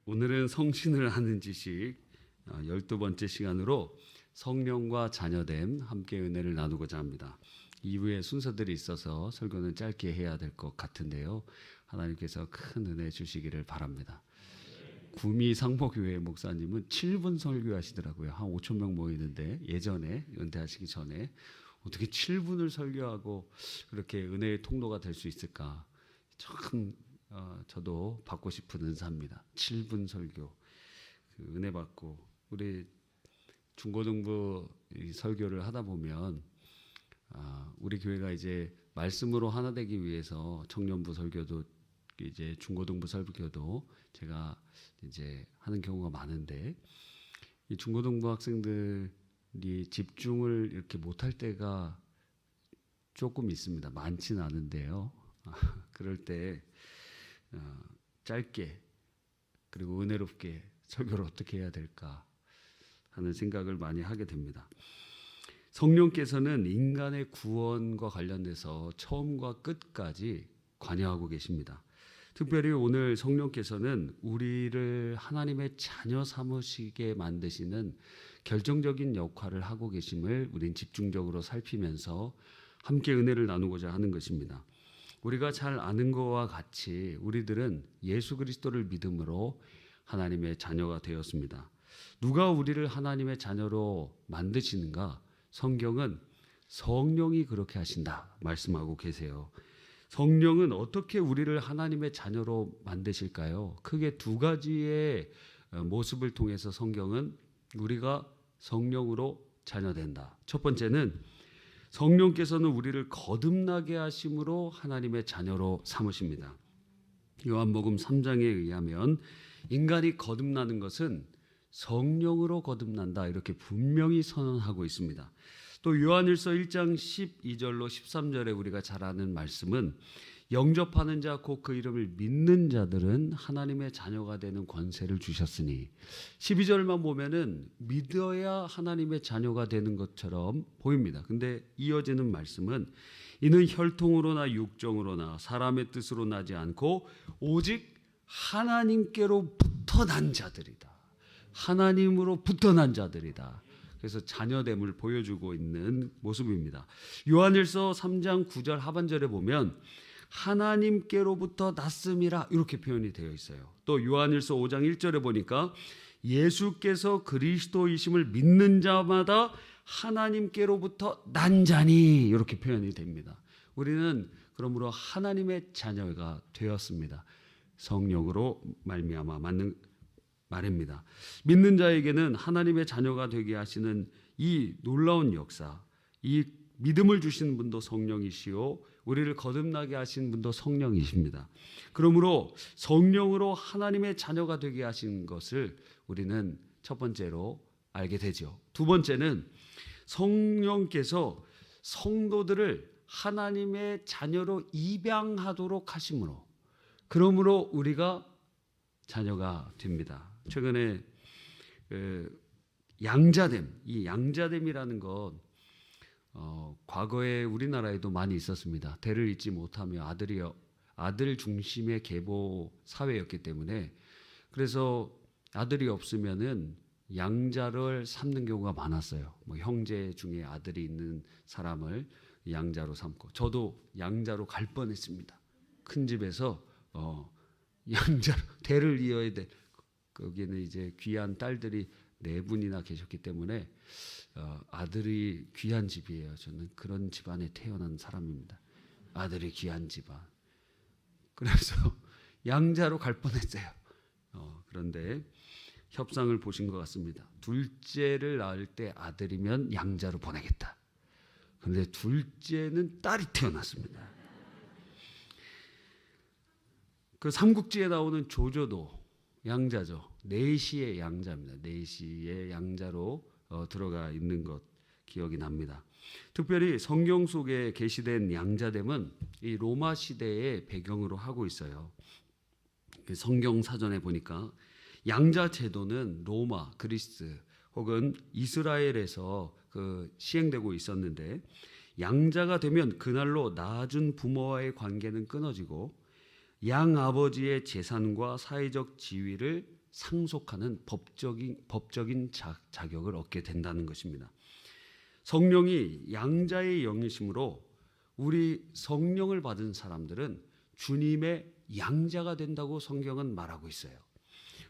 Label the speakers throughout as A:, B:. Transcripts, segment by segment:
A: 오늘은 성신을 하는 지식 12번째 시간으로 성령과 자녀됨 함께 은혜를 나누고자 합니다. 이후에 순서들이 있어서 설교는 짧게 해야 될 것 같은데요. 하나님께서 큰 은혜 주시기를 바랍니다. 구미 상목교회 목사님은 7분 설교하시더라고요. 한 5천 명 모이는데 예전에 은퇴하시기 전에 어떻게 7분을 설교하고 그렇게 은혜의 통로가 될 수 있을까? 참 저도 받고 싶은 은사입니다. 7분 설교 은혜 받고 우리 중고등부 설교를 하다 보면 우리 교회가 이제 말씀으로 하나 되기 위해서 청년부 설교도 이제 중고등부 설교도 제가 이제 하는 경우가 많은데 이 중고등부 학생들이 집중을 이렇게 못할 때가 조금 있습니다. 많지는 않은데요. 그럴 때 짧게 그리고 은혜롭게 설교를 어떻게 해야 될까 하는 생각을 많이 하게 됩니다. 성령께서는 인간의 구원과 관련돼서 처음과 끝까지 관여하고 계십니다. 특별히 오늘 성령께서는 우리를 하나님의 자녀 삼으시게 만드시는 결정적인 역할을 하고 계심을 우린 집중적으로 살피면서 함께 은혜를 나누고자 하는 것입니다. 우리가 잘 아는 것과 같이 우리들은 예수 그리스도를 믿음으로 하나님의 자녀가 되었습니다. 누가 우리를 하나님의 자녀로 만드시는가? 성경은 성령이 그렇게 하신다 말씀하고 계세요. 성령은 어떻게 우리를 하나님의 자녀로 만드실까요? 크게 두 가지의 모습을 통해서 성경은 우리가 성령으로 자녀된다. 첫 번째는 성령께서는 우리를 거듭나게 하심으로 하나님의 자녀로 삼으십니다. 요한복음 3장에 의하면 인간이 거듭나는 것은 성령으로 거듭난다 이렇게 분명히 선언하고 있습니다. 또 요한일서 1장 12절로 13절에 우리가 잘 아는 말씀은 영접하는 자 곧 그 이름을 믿는 자들은 하나님의 자녀가 되는 권세를 주셨으니 12절만 보면은 믿어야 하나님의 자녀가 되는 것처럼 보입니다. 근데 이어지는 말씀은 이는 혈통으로나 육정으로나 사람의 뜻으로 나지 않고 오직 하나님께로부터 난 자들이다. 하나님으로부터 난 자들이다. 그래서 자녀됨을 보여주고 있는 모습입니다. 요한일서 3장 9절 하반절에 보면 하나님께로부터 났음이라 이렇게 표현이 되어 있어요. 또 요한일서 5장 1절에 보니까 예수께서 그리스도이심을 믿는 자마다 하나님께로부터 난 자니 이렇게 표현이 됩니다. 우리는 그러므로 하나님의 자녀가 되었습니다. 성령으로 말미암아 맞는 말입니다. 믿는 자에게는 하나님의 자녀가 되게 하시는 이 놀라운 역사, 이 믿음을 주시는 분도 성령이시요 우리를 거듭나게 하신 분도 성령이십니다. 그러므로 성령으로 하나님의 자녀가 되게 하신 것을 우리는 첫 번째로 알게 되죠. 두 번째는 성령께서 성도들을 하나님의 자녀로 입양하도록 하심으로 그러므로 우리가 자녀가 됩니다. 최근에 양자됨, 이 양자됨이라는 것 과거에 우리나라에도 많이 있었습니다. 대를 잇지 못하며 아들 중심의 계보 사회였기 때문에 그래서 아들이 없으면은 양자를 삼는 경우가 많았어요. 뭐 형제 중에 아들이 있는 사람을 양자로 삼고 저도 양자로 갈 뻔했습니다. 큰 집에서 양자로 대를 이어야 돼. 거기는 이제 귀한 딸들이 4분이나 계셨기 때문에 아들이 귀한 집이에요. 저는 그런 집안에 태어난 사람입니다. 아들이 귀한 집안. 그래서 양자로 갈 뻔했어요. 그런데 협상을 보신 것 같습니다. 둘째를 낳을 때 아들이면 양자로 보내겠다. 그런데 둘째는 딸이 태어났습니다. 그 삼국지에 나오는 조조도 양자죠. 내시의 양자입니다. 내시의 양자로 들어가 있는 것 기억이 납니다. 특별히 성경 속에 게시된 양자됨은 이 로마 시대의 배경으로 하고 있어요. 성경 사전에 보니까 양자 제도는 로마, 그리스 혹은 이스라엘에서 시행되고 있었는데 양자가 되면 그날로 낳아준 부모와의 관계는 끊어지고 양 아버지의 재산과 사회적 지위를 상속하는 법적인 자격을 얻게 된다는 것입니다. 성령이 양자의 영이시므로 우리 성령을 받은 사람들은 주님의 양자가 된다고 성경은 말하고 있어요.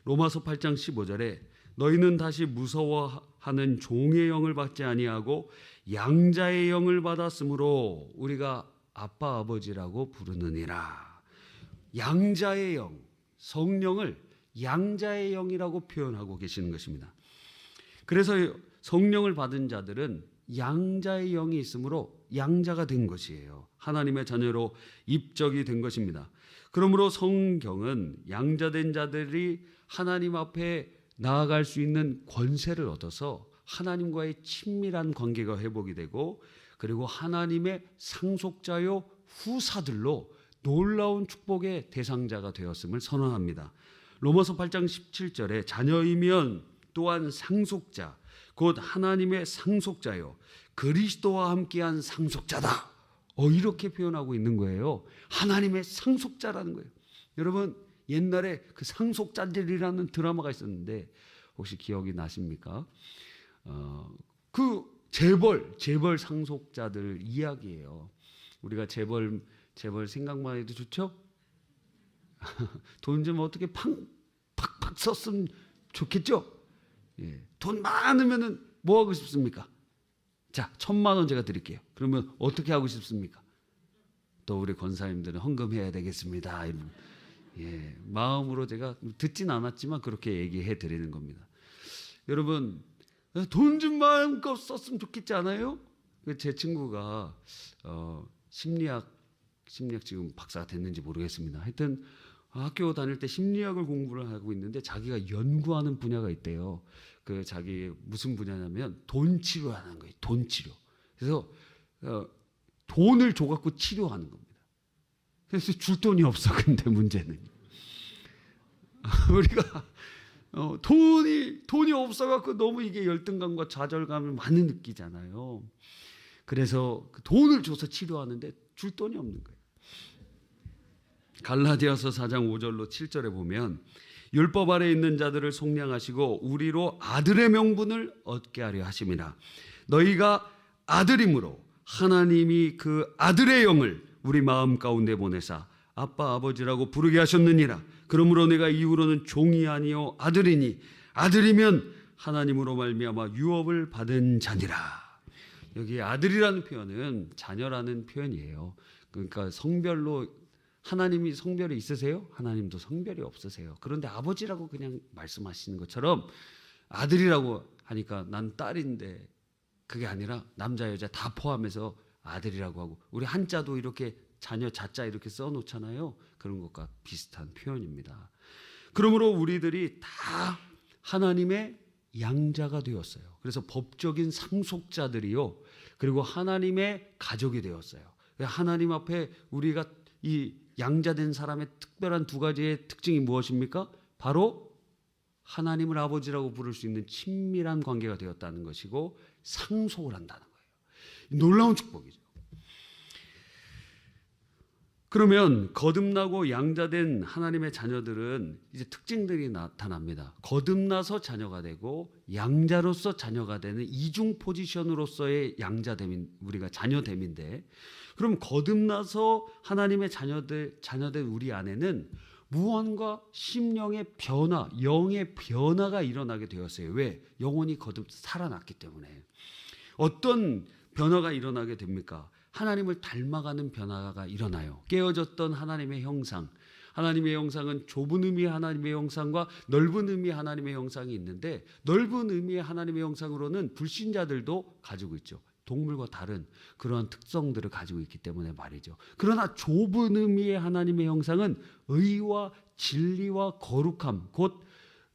A: 로마서 8장 15절에 너희는 다시 무서워하는 종의 영을 받지 아니하고 양자의 영을 받았으므로 우리가 아빠 아버지라고 부르느니라. 양자의 영, 성령을 양자의 영이라고 표현하고 계시는 것입니다. 그래서 성령을 받은 자들은 양자의 영이 있으므로 양자가 된 것이에요. 하나님의 자녀로 입적이 된 것입니다. 그러므로 성경은 양자된 자들이 하나님 앞에 나아갈 수 있는 권세를 얻어서 하나님과의 친밀한 관계가 회복이 되고, 그리고 하나님의 상속자요 후사들로 놀라운 축복의 대상자가 되었음을 선언합니다. 로마서 8장 17절에 자녀이면 또한 상속자 곧 하나님의 상속자요 그리스도와 함께한 상속자다, 이렇게 표현하고 있는 거예요. 하나님의 상속자라는 거예요. 여러분, 옛날에 그 상속자들이라는 드라마가 있었는데 혹시 기억이 나십니까? 그 재벌 상속자들 이야기예요. 우리가 재벌 생각만 해도 좋죠? 돈 좀 어떻게 팍팍 썼으면 좋겠죠? 예. 돈 많으면은 뭐 하고 싶습니까? 자, 1,000만 원 제가 드릴게요. 그러면 어떻게 하고 싶습니까? 또 우리 권사님들은 헌금해야 되겠습니다. 이런, 예, 마음으로 제가 듣진 않았지만 그렇게 얘기해 드리는 겁니다. 여러분, 돈 좀 마음껏 썼으면 좋겠지 않아요? 제 친구가 심리학 지금 박사가 됐는지 모르겠습니다. 하여튼 학교 다닐 때 심리학을 공부를 하고 있는데 자기가 연구하는 분야가 있대요. 그 자기 무슨 분야냐면 돈 치료하는 거예요. 돈 치료. 그래서 돈을 줘갖고 치료하는 겁니다. 그래서 줄 돈이 없어. 근데 문제는 우리가 돈이 없어갖고 너무 이게 열등감과 좌절감을 많이 느끼잖아요. 그래서 그 돈을 줘서 치료하는데 줄 돈이 없는 거예요. 갈라디아서 4장 5절로 7절에 보면 율법 아래 있는 자들을 속량하시고 우리로 아들의 명분을 얻게 하려 하심이라. 너희가 아들이므로 하나님이 그 아들의 영을 우리 마음 가운데 보내사 아빠 아버지라고 부르게 하셨느니라. 그러므로 내가 이후로는 종이 아니요 아들이니 아들이면 하나님으로 말미암아 유업을 받은 자니라. 여기 아들이라는 표현은 자녀라는 표현이에요. 그러니까 성별로 하나님이 성별이 있으세요? 하나님도 성별이 없으세요. 그런데 아버지라고 그냥 말씀하시는 것처럼 아들이라고 하니까 난 딸인데 그게 아니라 남자 여자 다 포함해서 아들이라고 하고, 우리 한자도 이렇게 자녀 자자 이렇게 써놓잖아요. 그런 것과 비슷한 표현입니다. 그러므로 우리들이 다 하나님의 양자가 되었어요. 그래서 법적인 상속자들이요, 그리고 하나님의 가족이 되었어요. 하나님 앞에 우리가 이 양자된 사람의 특별한 두 가지의 특징이 무엇입니까? 바로 하나님을 아버지라고 부를 수 있는 친밀한 관계가 되었다는 것이고 상속을 한다는 거예요. 놀라운 축복이죠. 그러면 거듭나고 양자된 하나님의 자녀들은 이제 특징들이 나타납니다. 거듭나서 자녀가 되고 양자로서 자녀가 되는 이중 포지션으로서의 양자됨인, 우리가 자녀됨인데, 그럼 거듭나서 하나님의 자녀된 우리 안에는 무언가 심령의 변화, 영의 변화가 일어나게 되었어요. 왜? 영혼이 거듭 살아났기 때문에. 어떤 변화가 일어나게 됩니까? 하나님을 닮아가는 변화가 일어나요. 깨어졌던 하나님의 형상, 하나님의 형상은 좁은 의미의 하나님의 형상과 넓은 의미의 하나님의 형상이 있는데, 넓은 의미의 하나님의 형상으로는 불신자들도 가지고 있죠. 동물과 다른 그러한 특성들을 가지고 있기 때문에 말이죠. 그러나 좁은 의미의 하나님의 형상은 의와 진리와 거룩함, 곧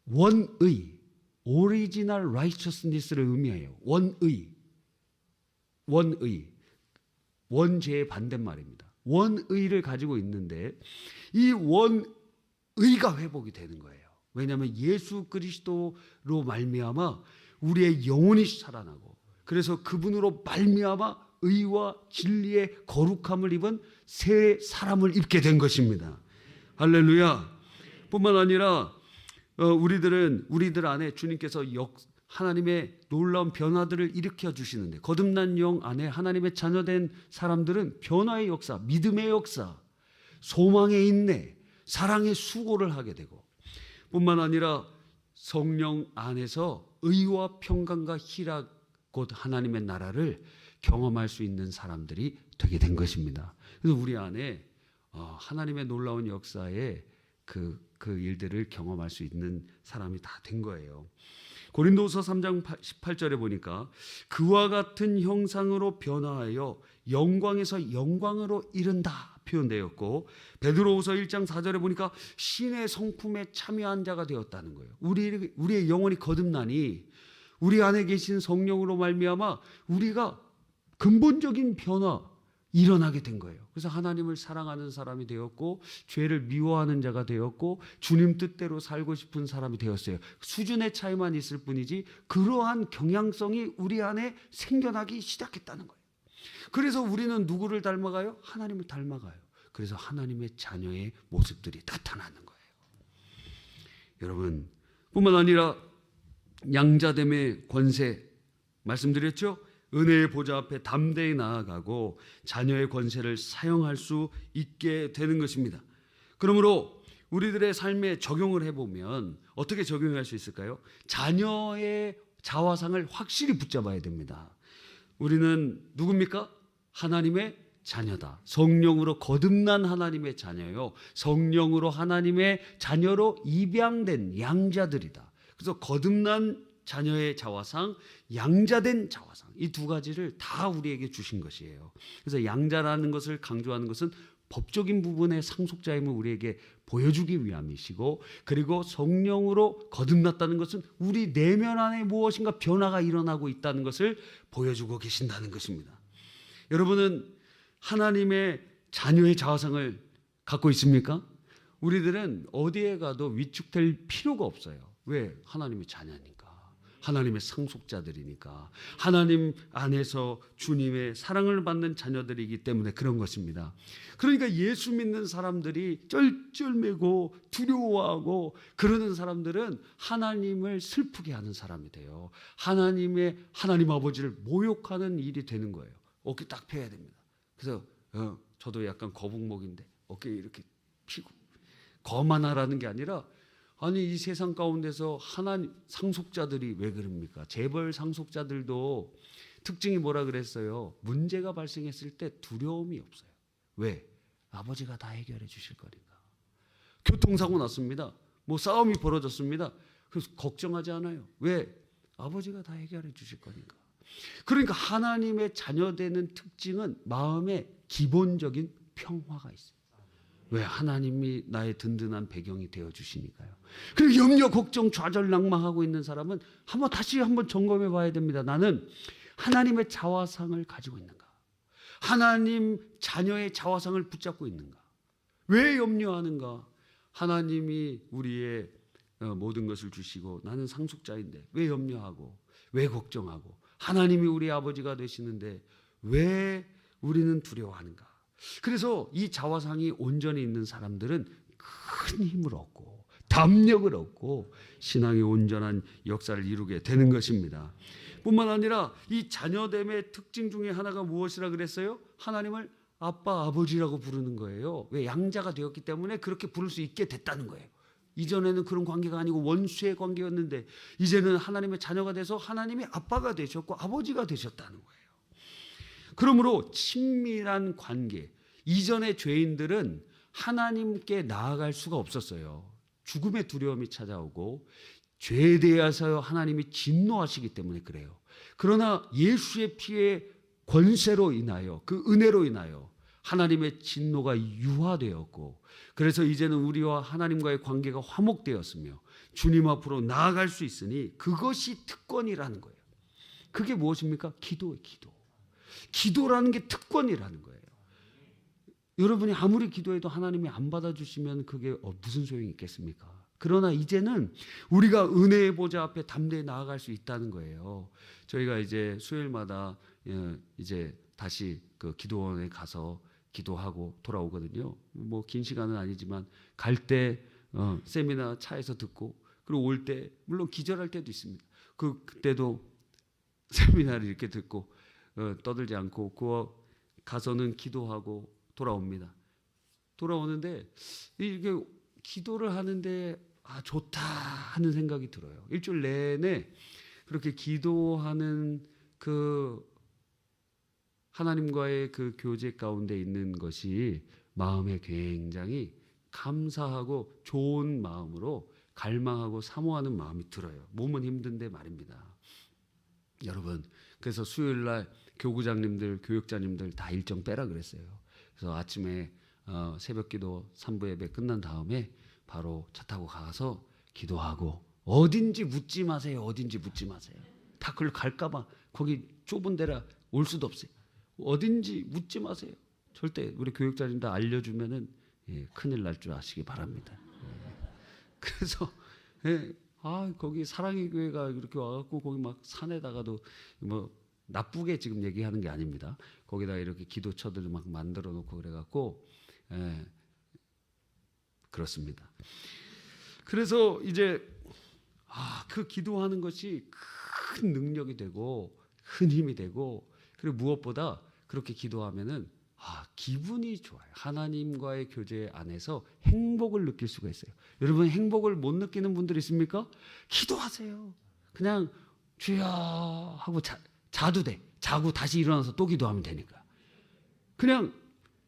A: 원의, 오리지널 라이처스니스를 의미해요. 원죄의 반대말입니다. 원의를 가지고 있는데 이 원의가 회복이 되는 거예요. 왜냐하면 예수 그리스도로 말미암아 우리의 영혼이 살아나고, 그래서 그분으로 말미암아 의와 진리의 거룩함을 입은 새 사람을 입게 된 것입니다. 할렐루야. 뿐만 아니라 우리들 안에 주님께서 하나님의 놀라운 변화들을 일으켜 주시는데, 거듭난 영 안에 하나님의 자녀된 사람들은 변화의 역사, 믿음의 역사, 소망의 인내, 사랑의 수고를 하게 되고, 뿐만 아니라 성령 안에서 의와 평강과 희락, 곧 하나님의 나라를 경험할 수 있는 사람들이 되게 된 것입니다. 그래서 우리 안에 하나님의 놀라운 역사에 그 일들을 경험할 수 있는 사람이 다 된 거예요. 고린도후서 3장 18절에 보니까 그와 같은 형상으로 변화하여 영광에서 영광으로 이른다 표현되었고, 베드로후서 1장 4절에 보니까 신의 성품에 참여한 자가 되었다는 거예요. 우리의 영혼이 거듭나니 우리 안에 계신 성령으로 말미암아 우리가 근본적인 변화 일어나게 된 거예요. 그래서 하나님을 사랑하는 사람이 되었고, 죄를 미워하는 자가 되었고, 주님 뜻대로 살고 싶은 사람이 되었어요. 수준의 차이만 있을 뿐이지 그러한 경향성이 우리 안에 생겨나기 시작했다는 거예요. 그래서 우리는 누구를 닮아가요? 하나님을 닮아가요. 그래서 하나님의 자녀의 모습들이 나타나는 거예요. 여러분, 뿐만 아니라 양자됨의 권세 말씀드렸죠? 은혜의 보좌 앞에 담대히 나아가고 자녀의 권세를 사용할 수 있게 되는 것입니다. 그러므로 우리들의 삶에 적용을 해보면 어떻게 적용할 수 있을까요? 자녀의 자화상을 확실히 붙잡아야 됩니다. 우리는 누굽니까? 하나님의 자녀다. 성령으로 거듭난 하나님의 자녀요, 성령으로 하나님의 자녀로 입양된 양자들이다. 그래서 거듭난 자녀의 자화상, 양자된 자화상, 이 두 가지를 다 우리에게 주신 것이에요. 그래서 양자라는 것을 강조하는 것은 법적인 부분의 상속자임을 우리에게 보여주기 위함이시고, 그리고 성령으로 거듭났다는 것은 우리 내면 안에 무엇인가 변화가 일어나고 있다는 것을 보여주고 계신다는 것입니다. 여러분은 하나님의 자녀의 자화상을 갖고 있습니까? 우리들은 어디에 가도 위축될 필요가 없어요. 왜? 하나님의 자녀니까. 하나님의 상속자들이니까. 하나님 안에서 주님의 사랑을 받는 자녀들이기 때문에 그런 것입니다. 그러니까 예수 믿는 사람들이 쩔쩔매고 두려워하고 그러는 사람들은 하나님을 슬프게 하는 사람이 돼요. 하나님 아버지를 모욕하는 일이 되는 거예요. 어깨 딱 펴야 됩니다. 그래서 저도 약간 거북목인데 어깨 이렇게 피고 거만하라는 게 아니라, 아니 이 세상 가운데서 하나님 상속자들이 왜 그럽니까? 재벌 상속자들도 특징이 뭐라 그랬어요? 문제가 발생했을 때 두려움이 없어요. 왜? 아버지가 다 해결해 주실 거니까. 교통사고 났습니다. 뭐 싸움이 벌어졌습니다. 그래서 걱정하지 않아요. 왜? 아버지가 다 해결해 주실 거니까. 그러니까 하나님의 자녀되는 특징은 마음에 기본적인 평화가 있어요. 왜? 하나님이 나의 든든한 배경이 되어주시니까요. 그리고 염려, 걱정, 좌절, 낭망하고 있는 사람은 다시 한번 점검해 봐야 됩니다. 나는 하나님의 자화상을 가지고 있는가? 하나님 자녀의 자화상을 붙잡고 있는가? 왜 염려하는가? 하나님이 우리의 모든 것을 주시고 나는 상속자인데 왜 염려하고 왜 걱정하고, 하나님이 우리 아버지가 되시는데 왜 우리는 두려워하는가? 그래서 이 자화상이 온전히 있는 사람들은 큰 힘을 얻고 담력을 얻고 신앙의 온전한 역사를 이루게 되는 것입니다. 뿐만 아니라 이 자녀됨의 특징 중에 하나가 무엇이라 그랬어요? 하나님을 아빠, 아버지라고 부르는 거예요. 왜? 양자가 되었기 때문에 그렇게 부를 수 있게 됐다는 거예요. 이전에는 그런 관계가 아니고 원수의 관계였는데 이제는 하나님의 자녀가 돼서 하나님이 아빠가 되셨고 아버지가 되셨다는 거예요. 그러므로 친밀한 관계, 이전의 죄인들은 하나님께 나아갈 수가 없었어요. 죽음의 두려움이 찾아오고 죄에 대해서 하나님이 진노하시기 때문에 그래요. 그러나 예수의 피의 권세로 인하여, 그 은혜로 인하여 하나님의 진노가 유화되었고, 그래서 이제는 우리와 하나님과의 관계가 화목되었으며 주님 앞으로 나아갈 수 있으니 그것이 특권이라는 거예요. 그게 무엇입니까? 기도예요. 기도라는 게 특권이라는 거예요. 여러분이 아무리 기도해도 하나님이 안 받아주시면 그게 무슨 소용이 있겠습니까? 그러나 이제는 우리가 은혜의 보좌 앞에 담대히 나아갈 수 있다는 거예요. 저희가 이제 수요일마다 이제 다시 그 기도원에 가서 기도하고 돌아오거든요. 뭐 긴 시간은 아니지만 갈 때 세미나 차에서 듣고, 그리고 올 때 물론 기절할 때도 있습니다. 그때도 세미나를 이렇게 듣고 떠들지 않고 가서는 기도하고 돌아옵니다. 돌아오는데 이게 기도를 하는데 좋다 하는 생각이 들어요. 일주일 내내 그렇게 기도하는 그 하나님과의 그 교제 가운데 있는 것이 마음에 굉장히 감사하고 좋은 마음으로 갈망하고 사모하는 마음이 들어요. 몸은 힘든데 말입니다. 여러분, 그래서 수요일 날 교구장님들, 교육자님들 다 일정 빼라 그랬어요. 그래서 아침에 새벽 기도 3부 예배 끝난 다음에 바로 차 타고 가서 기도하고, 어딘지 묻지 마세요. 어딘지 묻지 마세요. 다 그걸 갈까봐 거기 좁은 데라 올 수도 없어요. 어딘지 묻지 마세요. 절대 우리 교육자님들 알려주면은 큰일 날 줄 아시기 바랍니다. 그래서 거기 사랑의 교회가 이렇게 와갖고 거기 막 산에다가도 뭐 나쁘게 지금 얘기하는 게 아닙니다. 거기다 이렇게 기도처들 막 만들어 놓고 그래갖고 그렇습니다. 그래서 이제 그 기도하는 것이 큰 능력이 되고 큰 힘이 되고, 그리고 무엇보다 그렇게 기도하면은 기분이 좋아요. 하나님과의 교제 안에서 행복을 느낄 수가 있어요. 여러분, 행복을 못 느끼는 분들 있습니까? 기도하세요. 그냥 주여 하고 자도 돼. 자고 다시 일어나서 또 기도하면 되니까. 그냥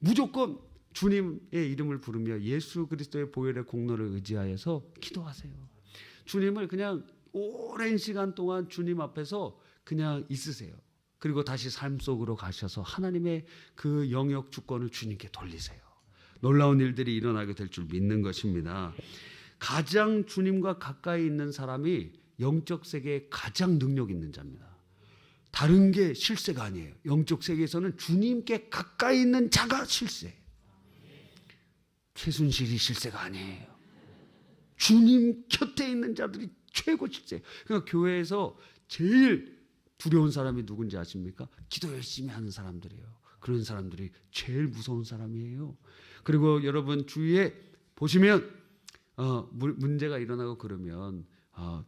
A: 무조건 주님의 이름을 부르며 예수 그리스도의 보혈의 공로를 의지하여서 기도하세요. 주님을 그냥 오랜 시간 동안 주님 앞에서 그냥 있으세요. 그리고 다시 삶 속으로 가셔서 하나님의 그 영역 주권을 주님께 돌리세요. 놀라운 일들이 일어나게 될 줄 믿는 것입니다. 가장 주님과 가까이 있는 사람이 영적 세계에 가장 능력 있는 자입니다. 다른 게 실세가 아니에요. 영적 세계에서는 주님께 가까이 있는 자가 실세. 최순실이 실세가 아니에요. 주님 곁에 있는 자들이 최고 실세. 그러니까 교회에서 제일 두려운 사람이 누군지 아십니까? 기도 열심히 하는 사람들이에요. 그런 사람들이 제일 무서운 사람이에요. 그리고 여러분 주위에 보시면 문제가 일어나고 그러면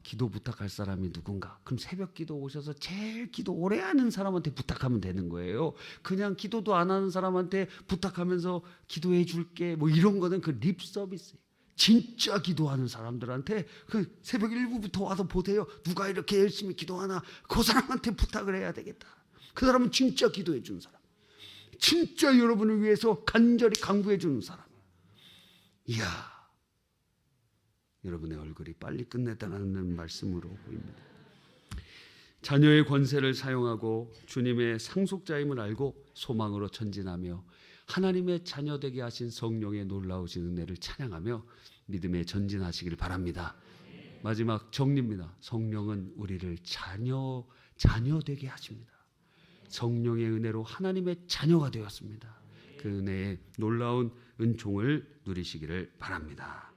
A: 기도 부탁할 사람이 누군가? 그럼 새벽 기도 오셔서 제일 기도 오래 하는 사람한테 부탁하면 되는 거예요. 그냥 기도도 안 하는 사람한테 부탁하면서 기도해 줄게 뭐 이런 거는 그 립 서비스예요. 진짜 기도하는 사람들한테 그 새벽 1부부터 와서 보세요. 누가 이렇게 열심히 기도하나? 그 사람한테 부탁을 해야 되겠다. 그 사람은 진짜 기도해 주는 사람. 진짜 여러분을 위해서 간절히 간구해 주는 사람. 이야, 여러분의 얼굴이 빨리 끝냈다는 말씀으로 보입니다. 자녀의 권세를 사용하고 주님의 상속자임을 알고 소망으로 전진하며 하나님의 자녀되게 하신 성령의 놀라우신 은혜를 찬양하며 믿음에 전진하시길 바랍니다. 마지막 정리입니다. 성령은 우리를 자녀되게 하십니다. 성령의 은혜로 하나님의 자녀가 되었습니다. 그 은혜의 놀라운 은총을 누리시기를 바랍니다.